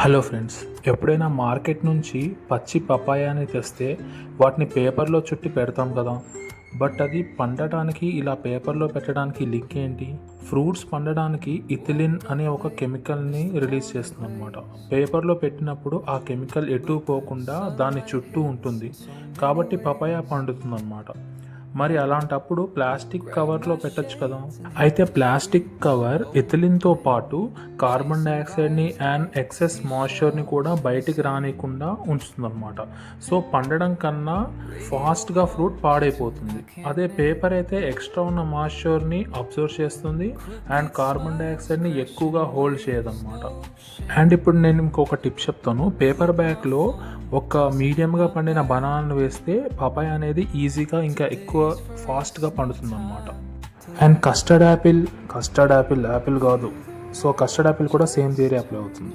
Hello friends, ఎప్పుడైనా market నుంచి పచ్చి పపాయాని తెస్తే వాటిని పేపర్లో చుట్టి పెడతాం కదా. బట్ అది పండటానికి ఇలా పేపర్లో పెట్టడానికి లింక్ ఏంటి? ఫ్రూట్స్ పండడానికి ఇథిలిన్ అనే ఒక కెమికల్ని రిలీజ్ చేస్తుంది అనమాట. పేపర్లో పెట్టినప్పుడు ఆ కెమికల్ ఎటు పోకుండా దాని చుట్టూ ఉంటుంది, కాబట్టి పపాయ పండుతుంది అనమాట. మరి అలాంటప్పుడు ప్లాస్టిక్ కవర్లో పెట్టచ్చు కదా. అయితే ప్లాస్టిక్ కవర్ ఇథిలిన్తో పాటు కార్బన్ డైఆక్సైడ్ని అండ్ ఎక్సెస్ మాయిశ్చర్ని కూడా బయటికి రానికుండా ఉంచుతుంది అనమాట. సో పండడం కన్నా ఫాస్ట్గా ఫ్రూట్ పాడైపోతుంది. అదే పేపర్ అయితే ఎక్స్ట్రా ఉన్న మాయిశ్చర్ని అబ్జర్వ్ చేస్తుంది అండ్ కార్బన్ డైఆక్సైడ్ని ఎక్కువగా హోల్డ్ చేయదన్నమాట. అండ్ ఇప్పుడు నేను ఇంకొక టిప్ చెప్తాను. పేపర్ బ్యాగ్లో ఒక మీడియంగా పండిన బనానాను వేస్తే పపాయ అనేది ఈజీగా ఇంకా ఎక్కువ ఫాస్ట్గా పండుతుంది అనమాట. అండ్ కస్టర్డ్ యాపిల్ యాపిల్ కాదు. సో కస్టర్డ్ యాపిల్ కూడా సేమ్ థియరీ అప్లై అవుతుంది.